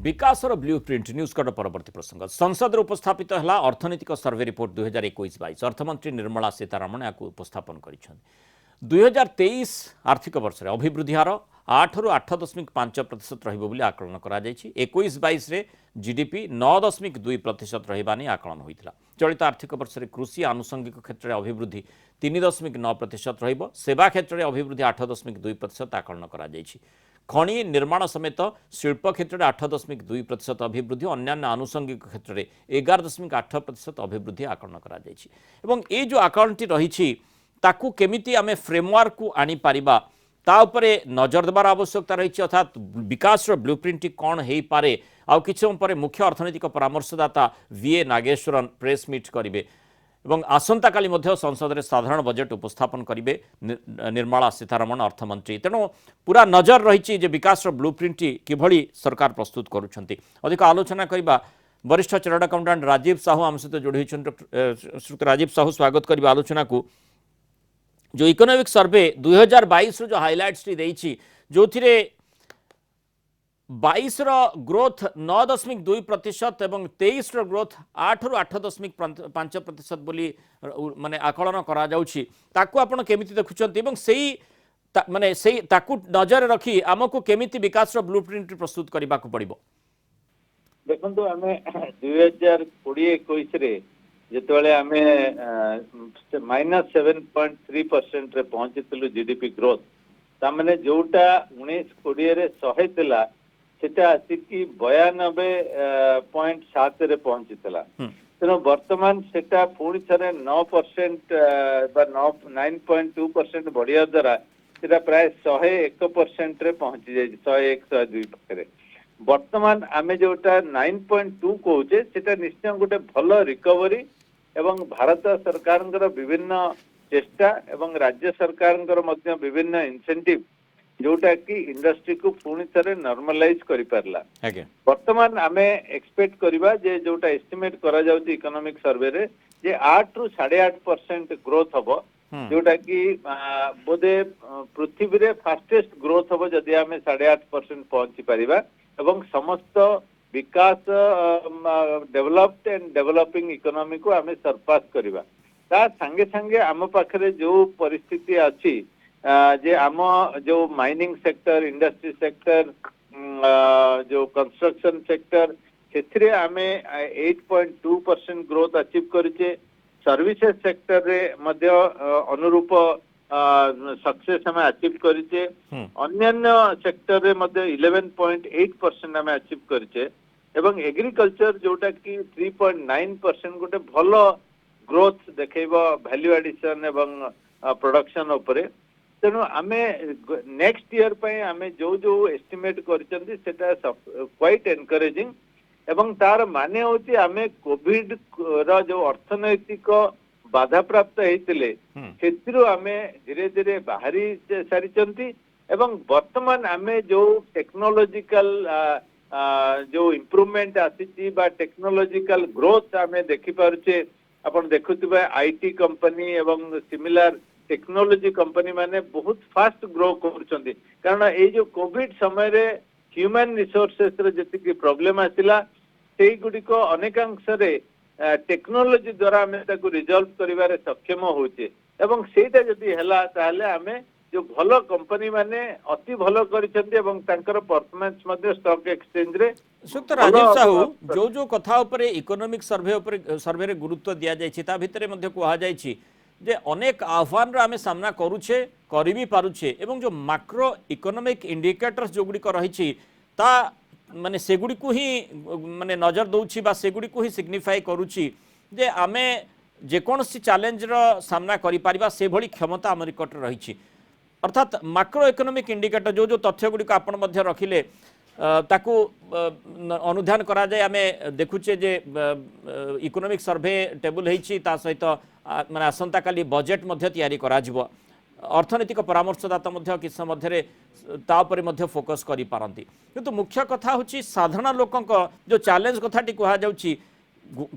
विकासर blueprint news cut परवर्ती प्रसंग संसद उपस्थापित है अर्थनैतिक सर्वे रिपोर्ट 2021-22 अर्थमंत्री निर्मला सीतारमण या उपस्थापन कर 2023 आर्थिक वर्ष में अभिवृद्धि हार 8 ରୁ 8.5% रही आकलन कर21-22 जीडीपी 9.2% रहा आकलन होता चलित आर्थिक वर्ष में कृषि आनुषंगिक क्षेत्र में अभिवृद्धि 3.9% रहा क्षेत्र में अभिवृद्धि 8.2% आकलन कर खनि निर्माण समेत शिल्प क्षेत्र में 8.2% अभिवृद्धि अन्य आनुषंगिक क्षेत्र में 11.8% अभिवृद्धि आकलन कर जो आकलनटी रही ताकू केमिति आमे फ्रेमवर्क को आनी पारिबा ता उपरे नजर देवार आवश्यकता रही अर्थात विकास ब्लूप्रिंट कौन हो पारे आउ किछ पर मुख्य अर्थनैतिक परामर्शदाता वीए नागेश्वरन प्रेस मीट करेंगे और आसंता काली मध्य संसद में साधारण बजेट उपस्थापन करेंगे निर्मला सीतारमण अर्थमंत्री तेणु पूरा नजर रही विकास ब्लूप्रिंट किभली सरकार प्रस्तुत करुछंती अधिक आलोचना करबा वरिष्ठ चार्टर्ड अकाउंटेंट राजीव साहू आम सहित जोड़ी श्री राजीव साहू स्वागत करबा आलोचना को जो इकोनॉमिक सर्वे 2022 जो हाइलाइट्स टी जो थिरे 22 ग्रोथ 9.2% और 23 ग्रोथ 8 ରୁ 8.5% बोली माने आकलन करा जाउछि ताकू आपण केमिति देखुछंती एवं सेही माने सेही ताकू नजर रखी आमको केमिति विकास ब्लूप्रिंट प्रस्तुत करबा को पड़िबो देखंतु आमे 2020-21 रे जेतबेले आमे -7.3% रे पहुंचीतिलु जीडीपी ग्रोथ तामने जोटा 19-20 रे 100 थिला सेटा आसिकी 92.7 रे पहुंचीतिला तेनो वर्तमान सेटा पुणी थरे 9% बा 9.2% बढ़िया द्वारा सेटा प्राय 101% रे पहुंची जाय 101-102 पाखरे वर्तमान आमे जोटा 9.2 कहूचे सेटा निश्चय गोटे भल रिकवरी एवं भारत सरकार विभिन्न चेष्टा एवं राज्य सरकार मध्य विभिन्न इंसेंटिव जोटा कि इंडस्ट्री को पुणी थरे नॉर्मलाइज करि परला वर्तमान आमे एक्सपेक्ट करबा जे जोटा एस्टिमेट करा जाउची इकोनॉमिक सर्वे रे जे 8 ରୁ 8.5% ग्रोथ हबो जोटा कि बोधे पृथ्वी रे फास्टेस्ट ग्रोथ हबो जदि आमे 8.5% पहुंची परिबा एवं समस्त विकास डेवलप्ड एंड डेवलपिंग इकोनॉमी को आमे सरपास करबा ता संगे संगे आम पाखरे जो परिस्थिति अछि जे आम जो माइनिंग सेक्टर इंडस्ट्री सेक्टर जो कंस्ट्रक्शन सेक्टर सेथरे आमे 8.2% ग्रोथ अचीव करिचे सर्विसेज सेक्टर रे मध्य अनुरूप सक्सेस हमें अचीव करिचे अन्य सेक्टर रे मध्य 11.8% हमें अचीव करिचे एवं एग्रीकल्चर जोटा कि 3.9% गोटे भलो ग्रोथ देखैबो वैल्यू एडिशन एवं प्रोडक्शन उपरे तेणु आमे नेक्स्ट ईयर पे आमे जो जो एस्टिमेट करचंती सेटा क्वाइट एनकरेजिंग एवं तार माने होची आमे कोविड रो जो अर्थनैतिक बाधा प्राप्त हेतिले सेतिरो आमे धीरे धीरे बाहरी सारिचंती एवं वर्तमान आमे जो टेक्नोलॉजिकल जो इम्प्रूवमेंट आसीची बा टेक्नोलॉजिकल ग्रोथ आमे देखि पारुचे आपण देखुतबे आईटी कंपनी एवं सिमिलर टेक्नोलॉजी कंपनी माने बहुत फास्ट ग्रो करूचंती कारण ए जो कोविड समय रे ह्यूमन रिसोर्सेस रे जति प्रॉब्लम आसिला सेही गुडी को अनेकांश रे टेक्नोलॉजी द्वारा हमें ताको रिजॉल्व करिवारे सक्षम होचे एवं सेटा जदि हला ताले हमें जो भलो कंपनी माने अति भलो करिसंती एवं तांकर परफॉर्मेंस मध्ये स्टॉक एक्सचेंज रे सुक्त राजीव साहू जो जो कथा ऊपर इकोनॉमिक सर्वे रे गुरुत्व दिया जायछि ता भितरे मध्ये कुहा जायछि जे अनेक आह्वान आमे सामना करूछे करि भी पारुछे एवं जो मैक्रो इकोनॉमिक इंडिकेटर्स जो गुडी को रहिछि ता माने सेगुडी को ही माने नजर दउछि बा सेगुडी को ही सिग्निफाई करूछि जे आमे जेकोनसी चैलेंज रो सामना करि पारिबा से भली क्षमता हमर निकट रहिछि अर्थात मैक्रो इकोनॉमिक इंडिकेटर जो जो तथ्य गुडी को आपण मध्य रखिले ताकू अनुध्यान करा जाय आमे देखुचे जे इकोनॉमिक सर्वे टेबल हेछि ता सहित माने आसंता काली बजेट मध्य तयारी करा जिवो अर्थनैतिक परामर्शदाता मध्य किस मध्य ता उपरे मध्य फोकस करि पारंती किंतु मुख्य कथा होछि साधारण लोकक जो चैलेंज कथाटी कहा जाउछि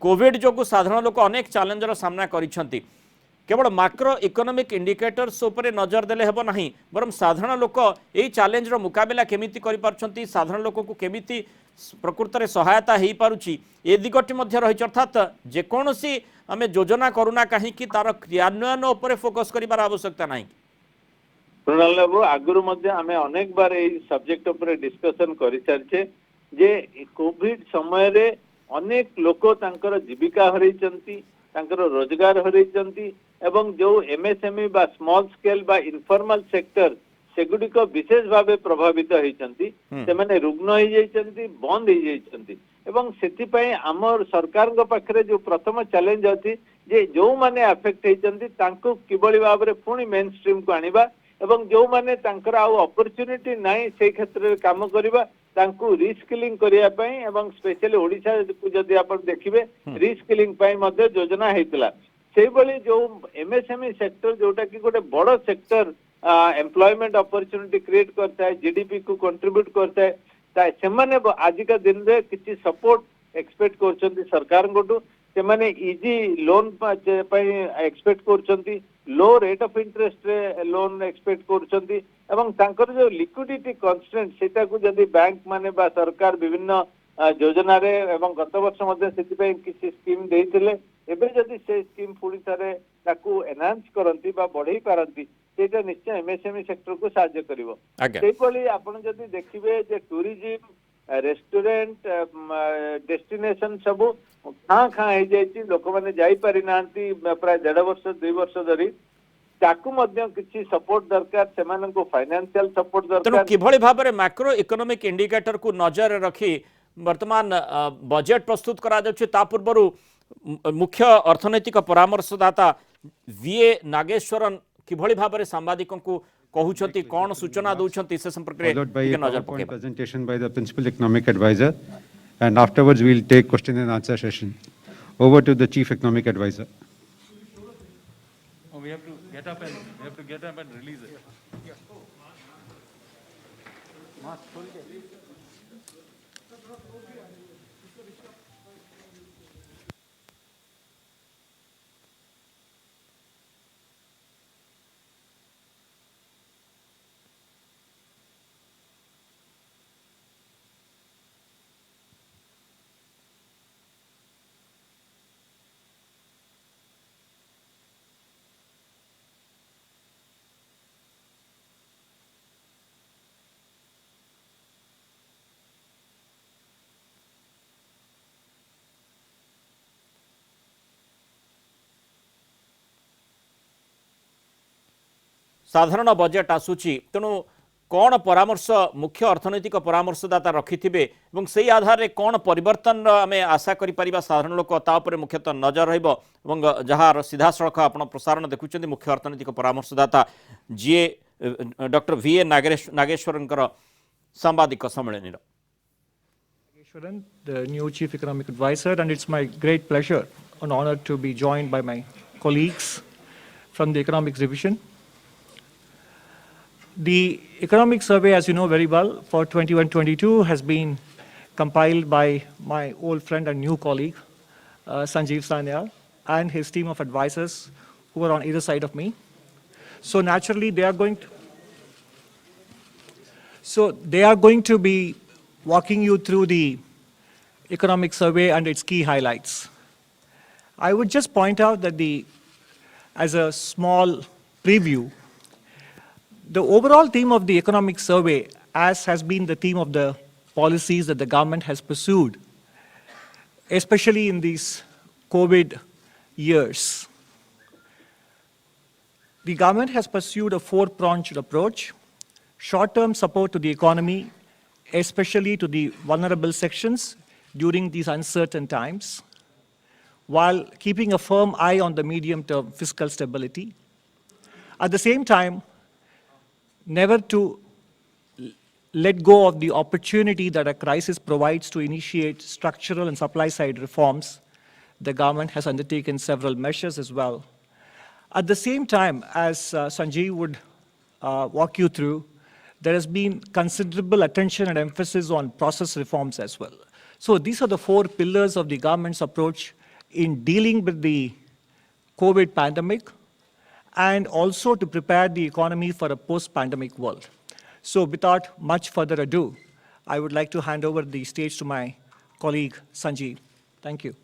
कोविड जोगु साधारण लोक अनेक चैलेंजर सामना करिसंती केवल मैक्रो इकोनॉमिक इंडिकेटर्स उपरे नजर देले हेबो नाही बरम साधारण लोक एई चैलेंज रो मुकाबला केमिति करि पारछंती साधारण लोक को केमिति प्रकृत में सहायता हो पारुची ए दिगटी मध्य रही अर्थात जेकोसी आम योजना करूना कहीं तार क्रियान्वयन उपर फोकस कर आवश्यकता ना मृणाल बाबू आगुरी आम अनेक बार ये सब्जेक्ट उपर डिस्कसन कर सारी जे कोविड समय रे अनेक लोक तांकर जीविका हरैचंती तांकर रोजगार हरैचंती एवं जो एमएसएमई बा स्मॉल स्केल बा इनफॉर्मल सेक्टर सेगुडिक विशेष भाव प्रभावित होइचंती से माने रुग्ण हो जाइचंती बंद हो जाइचंती एवं सेति पय हमर सरकार को पाखरे जो प्रथम चैलेंज अछि जे जो माने अफेक्ट होइचंती तांको किबळी भाव रे पुनी मेन स्ट्रीम को आनिबा एवं जो माने तांकर आ अपॉर्चुनिटी नाही से क्षेत्र रे काम करिबा तांको रिस्किलिंग करिया पय एवं स्पेशली ओडिशा को जदि आपण देखिबे रिस्किलिंग पय मध्ये योजना हेतला सेहि बळी जो एमएसएमई सेक्टर जोटा कि गोटे बड़ सेक्टर एम्प्लॉयमेंट अपॉर्चुनिटी क्रिएट करता है जीडीपी को कंट्रीब्यूट करता है सेमाने आजिका दिन रे किछि सपोर्ट एक्सपेक्ट करछंती सरकार गोटू सेमाने इजी लोन एक्सपेक्ट करछंती लो रेट ऑफ इंटरेस्ट रे लोन एक्सपेक्ट करछंती एवं तांकर जो लिक्विडिटी कंस्ट्रेंट सेटा को जदि बैंक माने बा सरकार विभिन्न योजना रे एवं गत वर्ष मध्ये सेति पय किछि स्कीम देइथिले एबे जदि से स्कीम पूरी तरह ताकू एनहांस करंती बा बढ़ई पारंती सेटा निश्चय एमएसएमई सेक्टर को सहायता करिवो सेपली आपण जदि देखिबे जे टूरिज्म रेस्टोरेंट डेस्टिनेशन सब खाँ खाँ हो जाइए लोक मैंने जापारी ना प्राय 1.5 वर्ष 2 वर्ष धरी ताकू मध्य किछि सपोर्ट दरकार सेमाननको फाइनेंशियल सपोर्ट दरकार किभଳି भाबरे मैक्रो इकोनॉमिक इंडिकेटर को नजर रखी वर्तमान बजेट प्रस्तुत करा जाउछि ता पूर्वरु मुख्य अर्थनैतिक परामर्शदाता वीए नागेश्वरन किभଳି भाबरे सांबादिकों को कहउछति कोन सूचना दउछति से संपर्क रे नजर पके presentation by the principal economic advisor and afterwards we will take question and answer session. Over to the chief economic advisor. Oh, we have to get up and release it. साधारण बजेट आसूची तेणु कौन परामर्श मुख्य अर्थनैतिक परामर्शदाता रखिथिबे एवं सेही आधार रे कौन परिवर्तन आम आशा करि परिबा साधारण लोक ता उपरे मुख्यतः नजर रहिबो एवं जहार सीधा सड़क आपण प्रसारण देखुचंदी मुख्य अर्थनैतिक परामर्शदाता जीए डॉक्टर वीए नागेश्वरनकर सांबादिक सम्मेलन the new chief economic advisor, and it's my great pleasure and honor to be joined by my colleagues from the economics division. The economic survey, as you know very well, for 21-22 has been compiled by my old friend and new colleague, Sanjeev Sanyal, and his team of advisors who are on either side of me. So naturally, they are going to be walking you through the economic survey and its key highlights. I would just point out that as a small preview, the overall theme of the economic survey, as has been the theme of the policies that the government has pursued, especially in these COVID years, the government has pursued a four-pronged approach: short-term support to the economy, especially to the vulnerable sections during these uncertain times, while keeping a firm eye on the medium-term fiscal stability. At the same time, never to let go of the opportunity that a crisis provides to initiate structural and supply-side reforms. The government has undertaken several measures as well. At the same time, as Sanjeev would walk you through, there has been considerable attention and emphasis on process reforms as well. So these are the four pillars of the government's approach in dealing with the COVID pandemic, and also to prepare the economy for a post-pandemic world. So without much further ado, I would like to hand over the stage to my colleague, Sanjeev. Thank you.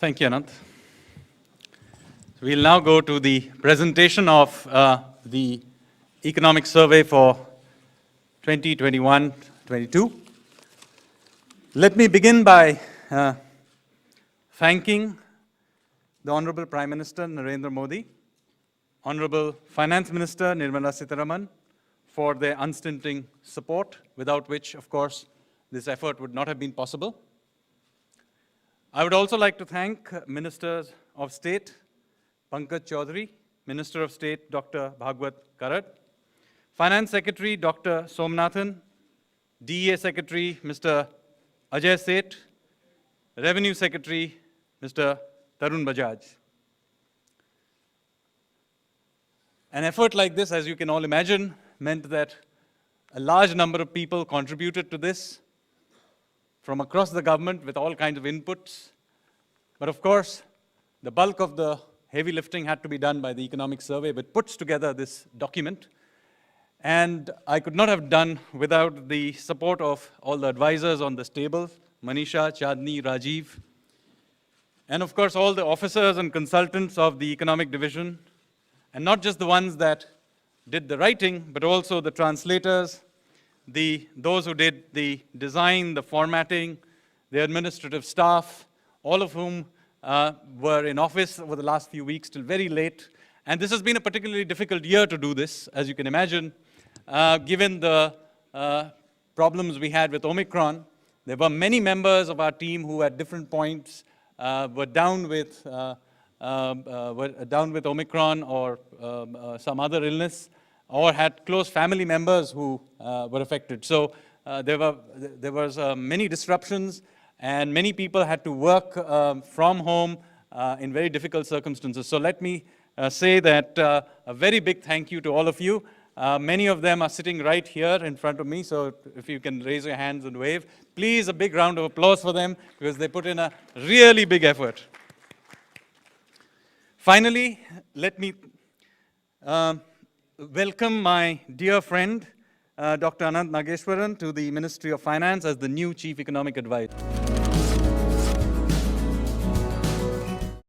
Thank you, Anant. We'll now go to the presentation of the economic survey for 2021-22. Let me begin by thanking the Honorable Prime Minister Narendra Modi, Honorable Finance Minister Nirmala Sitharaman for their unstinting support, without which, of course, this effort would not have been possible. I would also like to thank Ministers of State Pankaj Chaudhary, Minister of State Dr. Bhagwat Karad, Finance Secretary Dr. Somnathan, DEA Secretary Mr. Ajay Seth, Revenue Secretary Mr. Tarun Bajaj. An effort like this, as you can all imagine, meant that a large number of people contributed to this from across the government with all kinds of inputs. But of course, the bulk of the heavy lifting had to be done by the economic survey, which puts together this document. And I could not have done without the support of all the advisors on this table, Manisha, Chandni, Rajiv, and of course all the officers and consultants of the economic division, and not just the ones that did the writing, but also the translators, those who did the design, the formatting, the administrative staff, all of whom were in office over the last few weeks till very late. And this has been a particularly difficult year to do this, as you can imagine, given the problems we had with Omicron. There were many members of our team who at different points were down with Omicron or some other illness, or had close family members who were affected. So there was many disruptions, and many people had to work from home in very difficult circumstances. So let me say that a very big thank you to all of you. Many of them are sitting right here in front of me, so if you can raise your hands and wave. Please, a big round of applause for them, because they put in a really big effort. Finally, let me welcome my dear friend, Dr. Anant Nageshwaran, to the Ministry of Finance as the new Chief Economic Advisor.